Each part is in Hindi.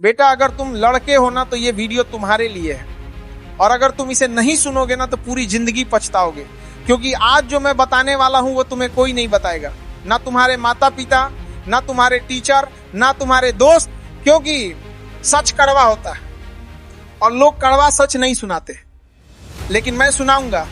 बेटा अगर तुम लड़के हो ना तो ये वीडियो तुम्हारे लिए है, और अगर तुम इसे नहीं सुनोगे ना तो पूरी जिंदगी पछताओगे, क्योंकि आज जो मैं बताने वाला हूं वो तुम्हें कोई नहीं बताएगा, ना तुम्हारे माता पिता, ना तुम्हारे टीचर, ना तुम्हारे दोस्त, क्योंकि सच कड़वा होता है और लोग कड़वा सच नहीं सुनाते, लेकिन मैं सुनाऊंगा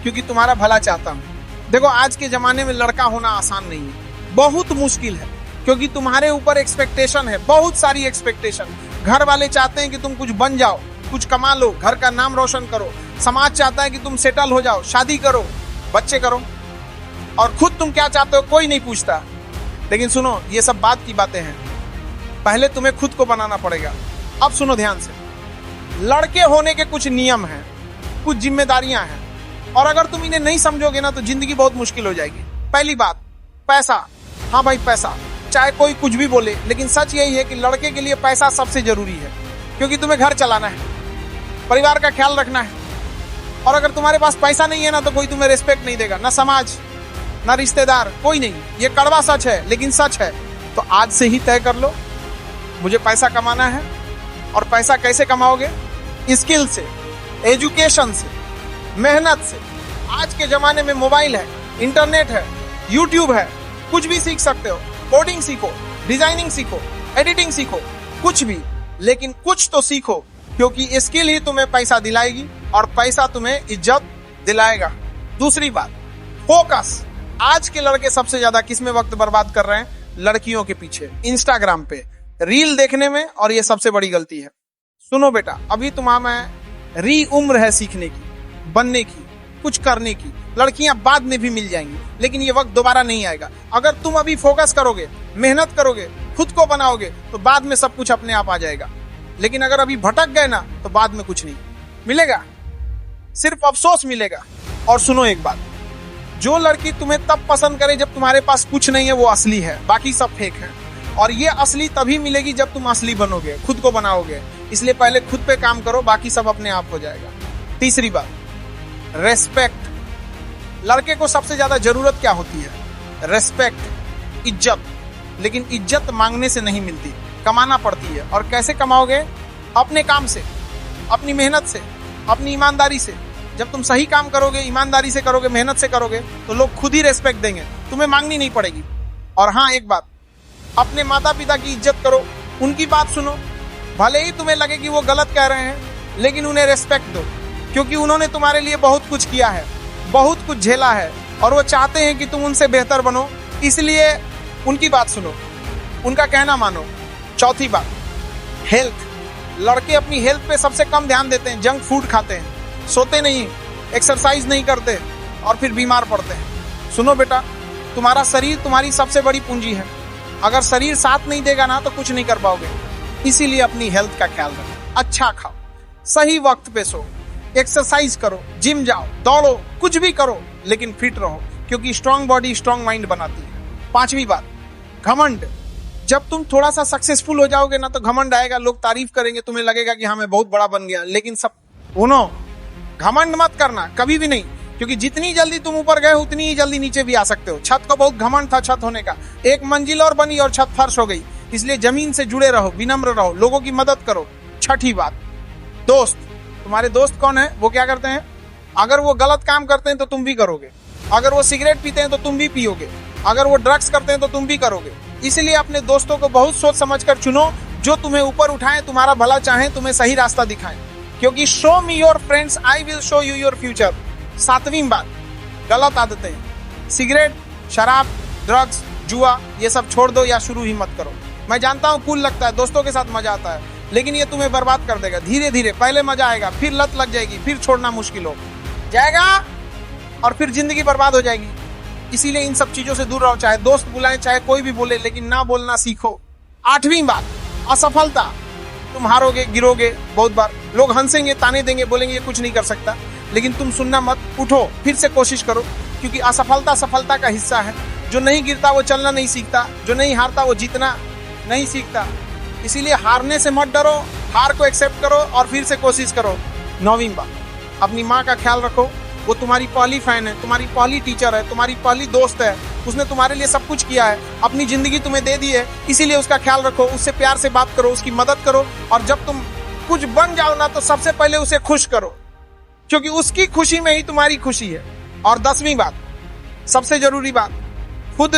क्योंकि तुम्हारा भला चाहता हूं। देखो आज के जमाने में लड़का होना आसान नहीं है, बहुत मुश्किल है, क्योंकि तुम्हारे ऊपर एक्सपेक्टेशन है, बहुत सारी एक्सपेक्टेशन। घर वाले चाहते हैं कि तुम कुछ बन जाओ, कुछ कमा लो, घर का नाम रोशन करो। समाज चाहता है कि तुम सेटल हो जाओ, शादी करो, बच्चे करो, और खुद तुम क्या चाहते हो कोई नहीं पूछता। लेकिन सुनो, ये सब बात की बातें हैं, पहले तुम्हें खुद को बनाना पड़ेगा। अब सुनो ध्यान से, लड़के होने के कुछ नियम हैं, कुछ जिम्मेदारियां हैं, और अगर तुम इन्हें नहीं समझोगे ना तो जिंदगी बहुत मुश्किल हो जाएगी। पहली बात, पैसा। हाँ भाई पैसा, चाहे कोई कुछ भी बोले, लेकिन सच यही है कि लड़के के लिए पैसा सबसे जरूरी है, क्योंकि तुम्हें घर चलाना है, परिवार का ख्याल रखना है, और अगर तुम्हारे पास पैसा नहीं है ना तो कोई तुम्हें रिस्पेक्ट नहीं देगा, ना समाज, ना रिश्तेदार, कोई नहीं। ये कड़वा सच है लेकिन सच है। तो आज से ही तय कर लो, मुझे पैसा कमाना है। और पैसा कैसे कमाओगे? स्किल से, एजुकेशन से, मेहनत से। आज के जमाने में मोबाइल है, इंटरनेट है, यूट्यूब है, कुछ भी सीख सकते हो। कोडिंग सीखो, डिजाइनिंग सीखो, एडिटिंग सीखो, कुछ भी, लेकिन कुछ तो सीखो, क्योंकि स्किल ही तुम्हें पैसा दिलाएगी और पैसा तुम्हें इज्जत दिलाएगा। दूसरी बात, फोकस। आज के लड़के सबसे ज्यादा किस में वक्त बर्बाद कर रहे हैं? लड़कियों के पीछे, इंस्टाग्राम पे रील देखने में, और ये सबसे बड़ी गलती है। सुनो बेटा, अभी तुम्हारा री उम्र है सीखने की, बनने की, कुछ करने की। लड़कियां बाद में भी मिल जाएंगी, लेकिन ये वक्त दोबारा नहीं आएगा। अगर तुम अभी फोकस करोगे, मेहनत करोगे, खुद को बनाओगे, तो बाद में सब कुछ अपने आप आ जाएगा। लेकिन अगर अभी भटक गए ना तो बाद में कुछ नहीं मिलेगा, सिर्फ अफसोस मिलेगा। और सुनो एक बात, जो लड़की तुम्हें तब पसंद करे जब तुम्हारे पास कुछ नहीं है, वो असली है, बाकी सब फेक है। और ये असली तभी मिलेगी जब तुम असली बनोगे, खुद को बनाओगे। इसलिए पहले खुद पे काम करो, बाकी सब अपने आप हो जाएगा। तीसरी बात, रेस्पेक्ट। लड़के को सबसे ज्यादा जरूरत क्या होती है? रेस्पेक्ट, इज्जत। लेकिन इज्जत मांगने से नहीं मिलती, कमाना पड़ती है। और कैसे कमाओगे? अपने काम से, अपनी मेहनत से, अपनी ईमानदारी से। जब तुम सही काम करोगे, ईमानदारी से करोगे, मेहनत से करोगे, तो लोग खुद ही रेस्पेक्ट देंगे, तुम्हें मांगनी नहीं पड़ेगी। और हाँ एक बात, अपने माता पिता की इज्जत करो, उनकी बात सुनो। भले ही तुम्हें लगे कि वो गलत कह रहे हैं, लेकिन उन्हें रेस्पेक्ट दो, क्योंकि उन्होंने तुम्हारे लिए बहुत कुछ किया है, बहुत कुछ झेला है, और वो चाहते हैं कि तुम उनसे बेहतर बनो। इसलिए उनकी बात सुनो, उनका कहना मानो। चौथी बात, हेल्थ। लड़के अपनी हेल्थ पे सबसे कम ध्यान देते हैं, जंक फूड खाते हैं, सोते नहीं, एक्सरसाइज नहीं करते, और फिर बीमार पड़ते हैं। सुनो बेटा, तुम्हारा शरीर तुम्हारी सबसे बड़ी पूंजी है। अगर शरीर साथ नहीं देगा ना तो कुछ नहीं कर पाओगे। इसीलिए अपनी हेल्थ का ख्याल रखो, अच्छा खाओ, सही वक्त पे सो, एक्सरसाइज करो, जिम जाओ, दौड़ो, कुछ भी करो, लेकिन फिट रहो, क्योंकि स्ट्रांग बॉडी स्ट्रांग माइंड बनाती है। पांचवी बात, घमंड। जब तुम थोड़ा सा सक्सेसफुल हो जाओगे ना तो घमंड आएगा, लोग तारीफ करेंगे, तुम्हें लगेगा कि हाँ मैं बहुत बड़ा बन गया। लेकिन सब सुनो, घमंड मत करना कभी भी नहीं, क्योंकि जितनी जल्दी तुम ऊपर गए उतनी ही जल्दी नीचे भी आ सकते हो। छत को बहुत घमंड था छत होने का, एक मंजिल और बनी और छत फर्श हो गई। इसलिए जमीन से जुड़े रहो, विनम्र रहो, लोगों की मदद करो। छठी बात, दोस्त। तुम्हारे दोस्त कौन है? वो क्या करते हैं? अगर वो गलत काम करते हैं तो तुम भी करोगे, अगर वो सिगरेट पीते हैं तो तुम भी पियोगे, अगर वो ड्रग्स करते हैं तो तुम भी करोगे। इसलिए अपने दोस्तों को बहुत सोच समझ कर चुनो, जो तुम्हें ऊपर उठाएं, तुम्हारा भला चाहें, तुम्हें सही रास्ता दिखाएं, क्योंकि show me your friends, I will show you your future. सातवीं बात, गलत आदतें, सिगरेट, शराब, ड्रग्स, जुआ, ये सब छोड़ दो या शुरू ही मत करो। मैं जानता हूँ कूल लगता है, दोस्तों के साथ मजा आता है, लेकिन ये तुम्हें बर्बाद कर देगा। धीरे धीरे, पहले मजा आएगा, फिर लत लग जाएगी, फिर छोड़ना मुश्किल हो जाएगा, और फिर जिंदगी बर्बाद हो जाएगी। इसीलिए इन सब चीजों से दूर रहो, चाहे दोस्त बुलाएं, चाहे कोई भी बोले, लेकिन ना बोलना सीखो। आठवीं बात, असफलता। तुम हारोगे, गिरोगे बहुत बार, लोग हंसेंगे, ताने देंगे, बोलेंगे ये कुछ नहीं कर सकता, लेकिन तुम सुनना मत, उठो, फिर से कोशिश करो, क्योंकि असफलता सफलता का हिस्सा है। जो नहीं गिरता वो चलना नहीं सीखता, जो नहीं हारता वो जीतना नहीं सीखता। इसीलिए हारने से मत डरो, हार को एक्सेप्ट करो और फिर से कोशिश करो। नौवीं बात, अपनी माँ का ख्याल रखो, वो तुम्हारी पहली फैन है, तुम्हारी पहली टीचर है, तुम्हारी पहली दोस्त है, उसने तुम्हारे लिए सब कुछ किया है, अपनी जिंदगी तुम्हें दे दी है, इसीलिए उसका ख्याल रखो, उससे प्यार से बात करो, उसकी मदद करो, और जब तुम कुछ बन जाओ ना तो सबसे पहले उसे खुश करो, क्योंकि उसकी खुशी में ही तुम्हारी खुशी है। और 10वीं बात, सबसे जरूरी बात, खुद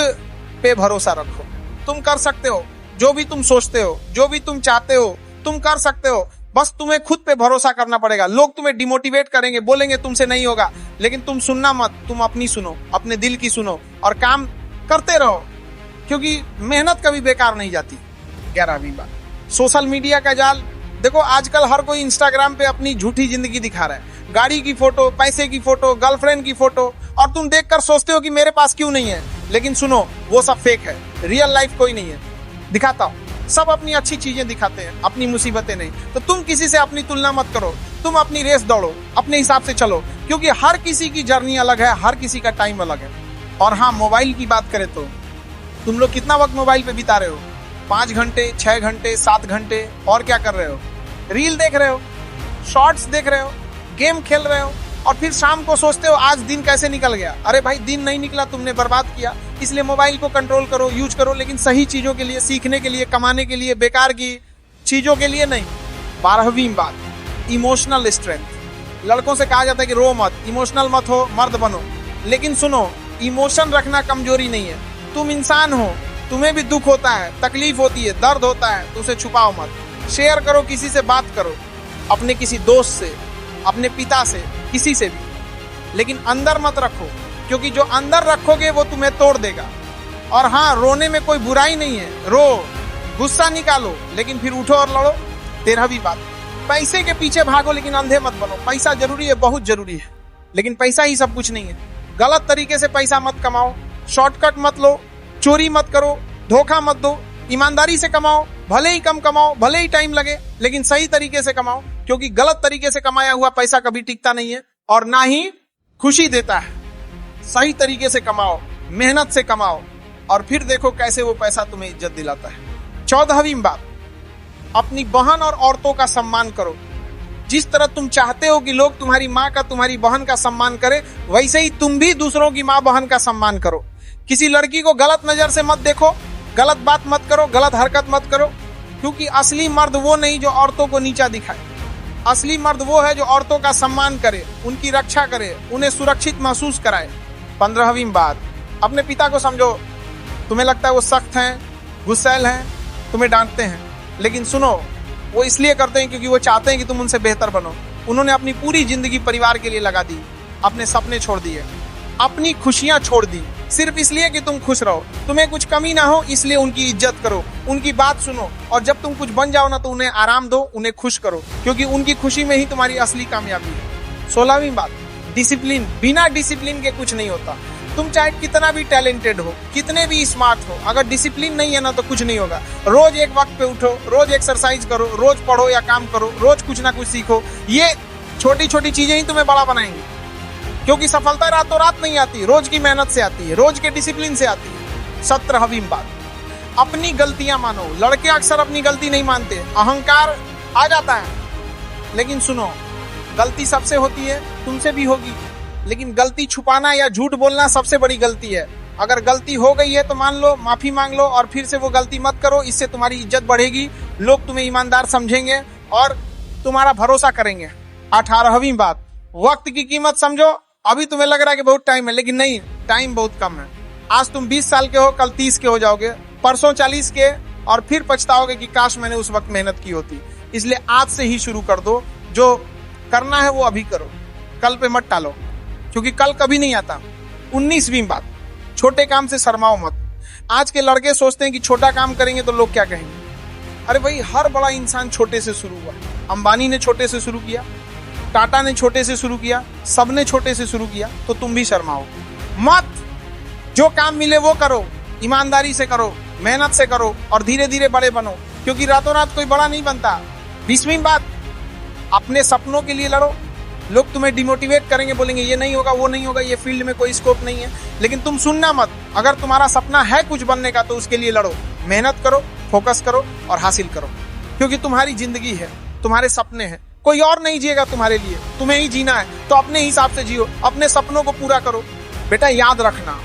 पे भरोसा रखो। तुम कर सकते हो, जो भी तुम सोचते हो, जो भी तुम चाहते हो, तुम कर सकते हो। बस तुम्हें खुद पे भरोसा करना पड़ेगा। लोग तुम्हें डिमोटिवेट करेंगे, बोलेंगे तुमसे नहीं होगा, लेकिन तुम सुनना मत, तुम अपनी सुनो, अपने दिल की सुनो और काम करते रहो, क्योंकि मेहनत कभी बेकार नहीं जाती। 11वीं बात, सोशल मीडिया का जाल। देखो आजकल हर कोई इंस्टाग्राम पे अपनी झूठी जिंदगी दिखा रहा है, गाड़ी की फोटो, पैसे की फोटो, गर्लफ्रेंड की फोटो, और तुम देखकर सोचते हो कि मेरे पास क्यों नहीं है। लेकिन सुनो, वो सब फेक है, रियल लाइफ कोई नहीं है। दिखाता हूं, सब अपनी अच्छी चीजें दिखाते हैं, अपनी मुसीबतें नहीं। तो तुम किसी से अपनी तुलना मत करो, तुम अपनी रेस दौड़ो, अपने हिसाब से चलो, क्योंकि हर किसी की जर्नी अलग है, हर किसी का टाइम अलग है। और हाँ, मोबाइल की बात करें तो तुम लोग कितना वक्त मोबाइल पे बिता रहे हो? 5 घंटे, 6 घंटे, 7 घंटे, और क्या कर रहे हो? रील देख रहे हो, शॉर्ट्स देख रहे हो, गेम खेल रहे हो, और फिर शाम को सोचते हो आज दिन कैसे निकल गया। अरे भाई, दिन नहीं निकला, तुमने बर्बाद किया। इसलिए मोबाइल को कंट्रोल करो, यूज करो, लेकिन सही चीजों के लिए, सीखने के लिए, कमाने के लिए, बेकार की चीजों के लिए नहीं। 12वीं बात, इमोशनल स्ट्रेंथ। लड़कों से कहा जाता है कि रो मत, इमोशनल मत हो, मर्द बनो। लेकिन सुनो, इमोशन रखना कमजोरी नहीं है। तुम इंसान हो, तुम्हें भी दुख होता है, तकलीफ होती है, दर्द होता है, तो उसे छुपाओ मत। शेयर करो, किसी से बात करो, अपने किसी दोस्त से, अपने पिता से, किसी से भी, लेकिन अंदर मत रखो, क्योंकि जो अंदर रखोगे वो तुम्हें तोड़ देगा। और हाँ, रोने में कोई बुराई नहीं है, रो, गुस्सा निकालो, लेकिन फिर उठो और लड़ो। 13वीं बात, पैसे के पीछे भागो लेकिन अंधे मत बनो। पैसा जरूरी है, बहुत जरूरी है, लेकिन पैसा ही सब कुछ नहीं है। गलत तरीके से पैसा मत कमाओ, शॉर्टकट मत लो, चोरी मत करो, धोखा मत दो, ईमानदारी से कमाओ, भले ही कम कमाओ, भले ही टाइम लगे, लेकिन सही तरीके से कमाओ, क्योंकि गलत तरीके से कमाया हुआ पैसा कभी टिकता नहीं है और ना ही खुशी देता है। सही तरीके से कमाओ, मेहनत से कमाओ, और फिर देखो कैसे वो पैसा तुम्हें इज्जत दिलाता है। 14वीं बात, अपनी बहन और औरतों का सम्मान करो। जिस तरह तुम चाहते हो कि लोग तुम्हारी माँ का, तुम्हारी बहन का सम्मान करें, वैसे ही तुम भी दूसरों की माँ बहन का सम्मान करो। किसी लड़की को गलत नजर से मत देखो, गलत बात मत करो, गलत हरकत मत करो, क्योंकि असली मर्द वो नहीं जो औरतों को नीचा दिखाए। असली मर्द वो है जो औरतों का सम्मान करे, उनकी रक्षा करे, उन्हें सुरक्षित महसूस कराए। 15वीं बात, अपने पिता को समझो। तुम्हें लगता है वो सख्त हैं, गुस्सैल हैं, तुम्हें डांटते हैं, लेकिन सुनो, वो इसलिए करते हैं क्योंकि वो चाहते हैं कि तुम उनसे बेहतर बनो। उन्होंने अपनी पूरी जिंदगी परिवार के लिए लगा दी, अपने सपने छोड़ दिए, अपनी खुशियां छोड़ दी, सिर्फ इसलिए कि तुम खुश रहो, तुम्हें कुछ कमी ना हो, इसलिए उनकी इज्जत करो, उनकी बात सुनो, और जब तुम कुछ बन जाओ ना तो उन्हें आराम दो, उन्हें खुश करो, क्योंकि उनकी खुशी में ही तुम्हारी असली कामयाबी है। 16वीं बात, डिसिप्लिन। बिना डिसिप्लिन के कुछ नहीं होता। तुम चाहे कितना भी टैलेंटेड हो, कितने भी स्मार्ट हो, अगर डिसिप्लिन नहीं है ना तो कुछ नहीं होगा। रोज एक वक्त पे उठो, रोज एक्सरसाइज करो, रोज पढ़ो या काम करो, रोज कुछ ना कुछ सीखो। ये छोटी छोटी चीजें ही तुम्हें बड़ा बनाएंगी, क्योंकि सफलता रातों रात नहीं आती, रोज की मेहनत से आती है, रोज के डिसिप्लिन से आती है। 17वीं बात, अपनी गलतियां मानो। लड़के अक्सर अपनी गलती नहीं मानते, अहंकार आ जाता है, लेकिन सुनो, गलती सबसे होती है, तुमसे भी होगी, लेकिन गलती छुपाना या झूठ बोलना सबसे बड़ी गलती है। अगर गलती हो गई है तो मान लो, माफी मांग लो, और फिर से वो गलती मत करो। इससे तुम्हारी इज्जत बढ़ेगी, लोग तुम्हें ईमानदार समझेंगे और तुम्हारा भरोसा करेंगे। 18वीं बात, वक्त की कीमत समझो। अभी तुम्हें लग रहा है कि बहुत टाइम है, लेकिन नहीं, टाइम बहुत कम है। आज तुम 20 साल के हो, कल 30 के हो जाओगे, परसों 40 के, और फिर पछताओगे कि काश मैंने उस वक्त मेहनत की होती। इसलिए आज से ही शुरू कर दो, जो करना है वो अभी करो, कल पे मत टालो, क्योंकि कल कभी नहीं आता। 19वीं बात, छोटे काम से शर्माओ मत। आज के लड़के सोचते हैं कि छोटा काम करेंगे तो लोग क्या कहेंगे। अरे भाई, हर बड़ा इंसान छोटे से शुरू हुआ। अंबानी ने छोटे से शुरू किया, टाटा ने छोटे से शुरू किया, सबने छोटे से शुरू किया, तो तुम भी शर्माओ मत। जो काम मिले वो करो, ईमानदारी से करो, मेहनत से करो, और धीरे धीरे बड़े बनो, क्योंकि रातों रात कोई बड़ा नहीं बनता। 20वीं बात, अपने सपनों के लिए लड़ो। लोग तुम्हें डिमोटिवेट करेंगे, बोलेंगे ये नहीं होगा, वो नहीं होगा, ये फील्ड में कोई स्कोप नहीं है, लेकिन तुम सुनना मत। अगर तुम्हारा सपना है कुछ बनने का तो उसके लिए लड़ो, मेहनत करो, फोकस करो और हासिल करो, क्योंकि तुम्हारी जिंदगी है, तुम्हारे सपने हैं, कोई और नहीं जिएगा तुम्हारे लिए, तुम्हें ही जीना है, तो अपने हिसाब से जियो, अपने सपनों को पूरा करो। बेटा याद रखना,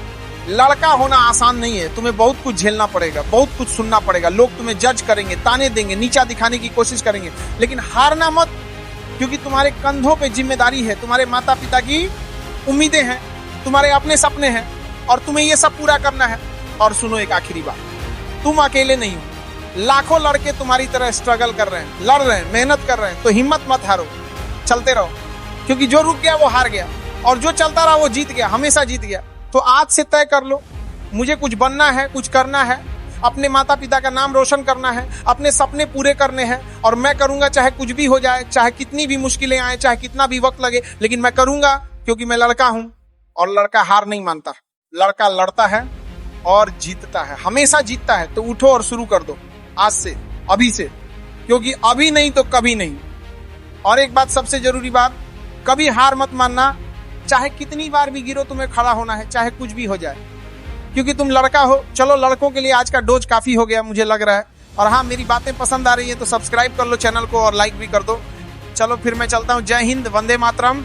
लड़का होना आसान नहीं है, तुम्हें बहुत कुछ झेलना पड़ेगा, बहुत कुछ सुनना पड़ेगा, लोग तुम्हें जज करेंगे, ताने देंगे, नीचा दिखाने की कोशिश करेंगे, लेकिन हारना मत, क्योंकि तुम्हारे कंधों पे जिम्मेदारी है, तुम्हारे माता पिता की उम्मीदें हैं, तुम्हारे अपने सपने हैं और तुम्हें ये सब पूरा करना है। और सुनो एक आखिरी बात, तुम अकेले नहीं हो, लाखों लड़के तुम्हारी तरह स्ट्रगल कर रहे हैं, लड़ रहे हैं, मेहनत कर रहे हैं, तो हिम्मत मत हारो, चलते रहो, क्योंकि जो रुक गया वो हार गया और जो चलता रहा वो जीत गया, हमेशा जीत गया। तो आज से तय कर लो, मुझे कुछ बनना है, कुछ करना है, अपने माता पिता का नाम रोशन करना है, अपने सपने पूरे करने हैं और मैं करूंगा, चाहे कुछ भी हो जाए, चाहे कितनी भी मुश्किलें आए, चाहे कितना भी वक्त लगे, लेकिन मैं करूंगा, क्योंकि मैं लड़का हूं और लड़का हार नहीं मानता, लड़का लड़ता है और जीतता है, हमेशा जीतता है। तो उठो और शुरू कर दो आज से, अभी से, क्योंकि अभी नहीं तो कभी नहीं। और एक बात, सबसे जरूरी बात, कभी हार मत मानना, चाहे कितनी बार भी गिरो तुम्हें खड़ा होना है, चाहे कुछ भी हो जाए, क्योंकि तुम लड़का हो। चलो, लड़कों के लिए आज का डोज काफी हो गया मुझे लग रहा है। और हाँ, मेरी बातें पसंद आ रही है तो सब्सक्राइब कर लो चैनल को और लाइक भी कर दो। चलो फिर मैं चलता हूँ। जय हिंद, वंदे मातरम।